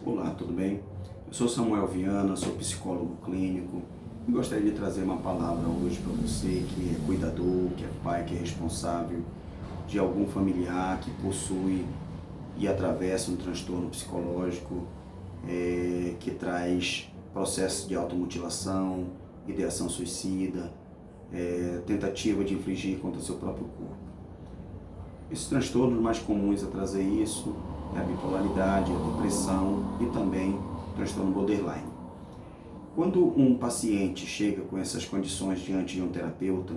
Olá, tudo bem? Eu sou Samuel Viana, sou psicólogo clínico e gostaria de trazer uma palavra hoje para você que é cuidador, que é pai, que é responsável de algum familiar que possui e atravessa um transtorno psicológico que traz processos de automutilação, ideação suicida, tentativa de infligir contra o seu próprio corpo. Esses transtornos mais comuns a trazer isso é a bipolaridade, a depressão e também o transtorno borderline. Quando um paciente chega com essas condições diante de um terapeuta,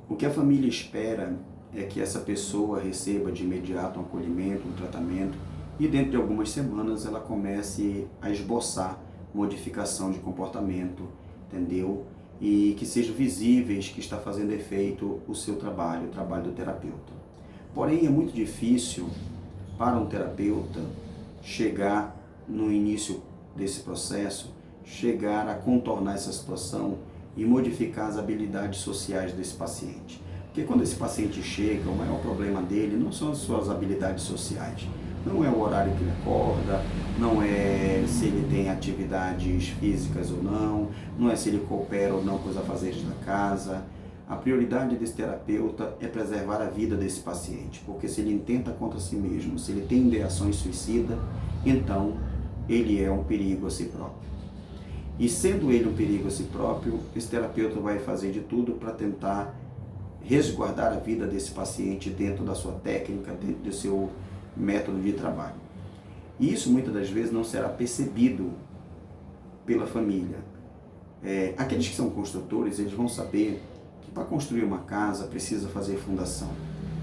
o que a família espera é que essa pessoa receba de imediato um acolhimento, um tratamento e dentro de algumas semanas ela comece a esboçar modificação de comportamento, entendeu? E que sejam visíveis que está fazendo efeito o seu trabalho, o trabalho do terapeuta. Porém, é muito difícil para um terapeuta chegar no início desse processo, chegar a contornar essa situação e modificar as habilidades sociais desse paciente. Porque quando esse paciente chega, o maior problema dele não são as suas habilidades sociais. Não é o horário que ele acorda, não é se ele tem atividades físicas ou não é se ele coopera ou não com os afazeres da casa. A prioridade desse terapeuta é preservar a vida desse paciente, porque se ele intenta contra si mesmo, se ele tem ideações suicidas, então ele é um perigo a si próprio. E sendo ele um perigo a si próprio, esse terapeuta vai fazer de tudo para tentar resguardar a vida desse paciente dentro da sua técnica, dentro do seu método de trabalho. E isso muitas das vezes não será percebido pela família. Aqueles que são construtores, eles vão saber que para construir uma casa precisa fazer fundação.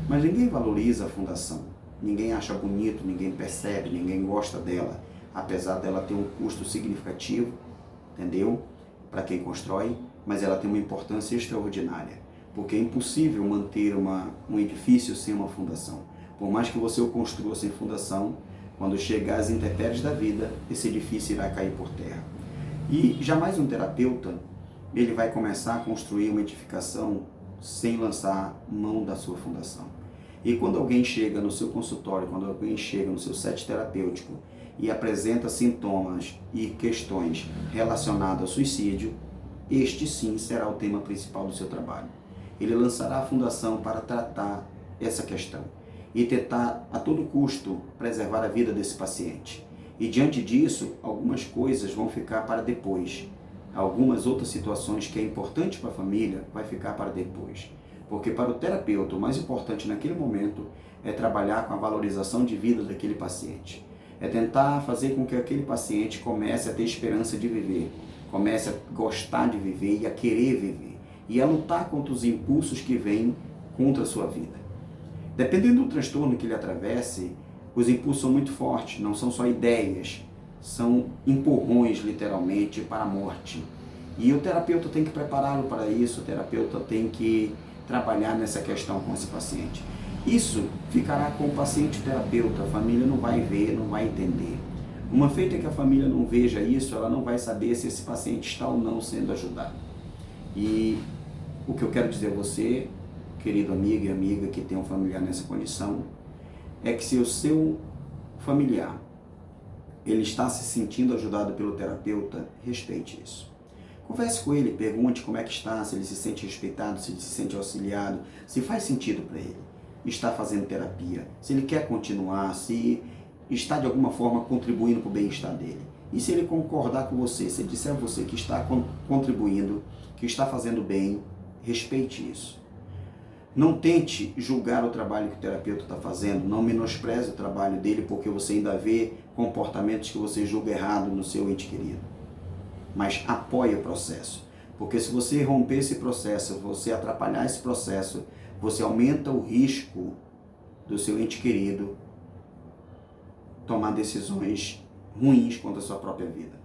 Mas ninguém valoriza a fundação. Ninguém acha bonito, ninguém percebe, ninguém gosta dela, apesar dela ter um custo significativo, entendeu? Para quem constrói, mas ela tem uma importância extraordinária, porque é impossível manter um edifício sem uma fundação. Por mais que você o construa sem fundação, quando chegar às intempéries da vida, esse edifício irá cair por terra. E jamais um terapeuta ele vai começar a construir uma edificação sem lançar mão da sua fundação. E quando alguém chega no seu consultório, quando alguém chega no seu set terapêutico e apresenta sintomas e questões relacionadas ao suicídio, este sim será o tema principal do seu trabalho. Ele lançará a fundação para tratar essa questão e tentar a todo custo preservar a vida desse paciente. E diante disso, algumas coisas vão ficar para depois. Algumas outras situações que é importante para a família vai ficar para depois. Porque para o terapeuta, o mais importante naquele momento é trabalhar com a valorização de vida daquele paciente. É tentar fazer com que aquele paciente comece a ter esperança de viver, comece a gostar de viver e a querer viver. E a lutar contra os impulsos que vêm contra a sua vida. Dependendo do transtorno que ele atravesse, os impulsos são muito fortes, não são só ideias, são empurrões, literalmente, para a morte. E o terapeuta tem que prepará-lo para isso, o terapeuta tem que trabalhar nessa questão com esse paciente. Isso ficará com o paciente e o terapeuta, a família não vai ver, não vai entender. Uma feita que a família não veja isso, ela não vai saber se esse paciente está ou não sendo ajudado. E o que eu quero dizer a você, querido amigo e amiga que tem um familiar nessa condição, é que se o seu familiar ele está se sentindo ajudado pelo terapeuta, respeite isso. Converse com ele, pergunte como é que está, se ele se sente respeitado, se ele se sente auxiliado, se faz sentido para ele estar fazendo terapia, se ele quer continuar, se está de alguma forma contribuindo para o bem-estar dele. E se ele concordar com você, se ele disser a você que está contribuindo, que está fazendo bem, respeite isso. Não tente julgar o trabalho que o terapeuta está fazendo, não menospreze o trabalho dele porque você ainda vê comportamentos que você julga errado no seu ente querido. Mas apoie o processo, porque se você romper esse processo, se você atrapalhar esse processo, você aumenta o risco do seu ente querido tomar decisões ruins contra a sua própria vida.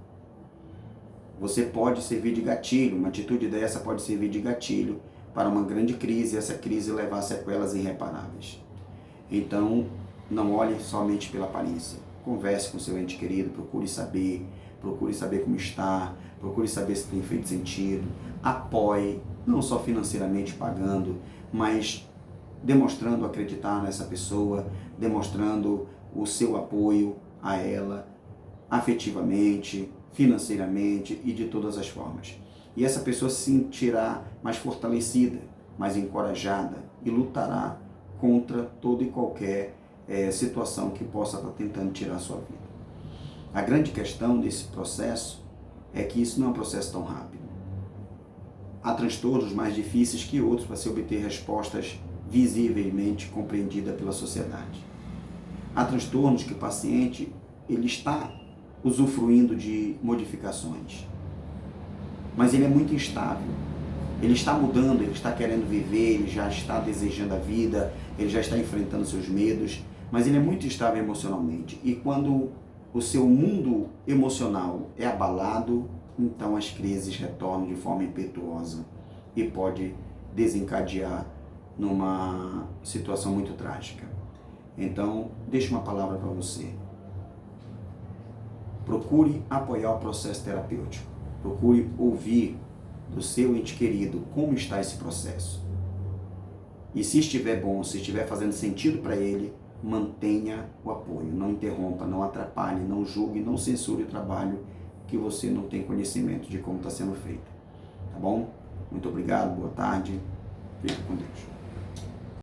Você pode servir de gatilho, uma atitude dessa pode servir de gatilho para uma grande crise, essa crise levar a sequelas irreparáveis. Então, não olhe somente pela aparência. Converse com seu ente querido, procure saber como está, procure saber se tem feito sentido, apoie, não só financeiramente pagando, mas demonstrando acreditar nessa pessoa, demonstrando o seu apoio a ela, afetivamente, financeiramente e de todas as formas. E essa pessoa se sentirá mais fortalecida, mais encorajada e lutará contra toda e qualquer situação que possa estar tentando tirar a sua vida. A grande questão desse processo é que isso não é um processo tão rápido. Há transtornos mais difíceis que outros para se obter respostas visivelmente compreendidas pela sociedade. Há transtornos que o paciente ele está usufruindo de modificações, mas ele é muito instável. Ele está mudando, ele está querendo viver, ele já está desejando a vida, ele já está enfrentando seus medos, mas ele é muito instável emocionalmente. E quando o seu mundo emocional é abalado, então as crises retornam de forma impetuosa e pode desencadear numa situação muito trágica. Então, deixo uma palavra para você. Procure apoiar o processo terapêutico. Procure ouvir do seu ente querido como está esse processo. E se estiver bom, se estiver fazendo sentido para ele, mantenha o apoio. Não interrompa, não atrapalhe, não julgue, não censure o trabalho que você não tem conhecimento de como está sendo feito. Tá bom? Muito obrigado, boa tarde. Fique com Deus.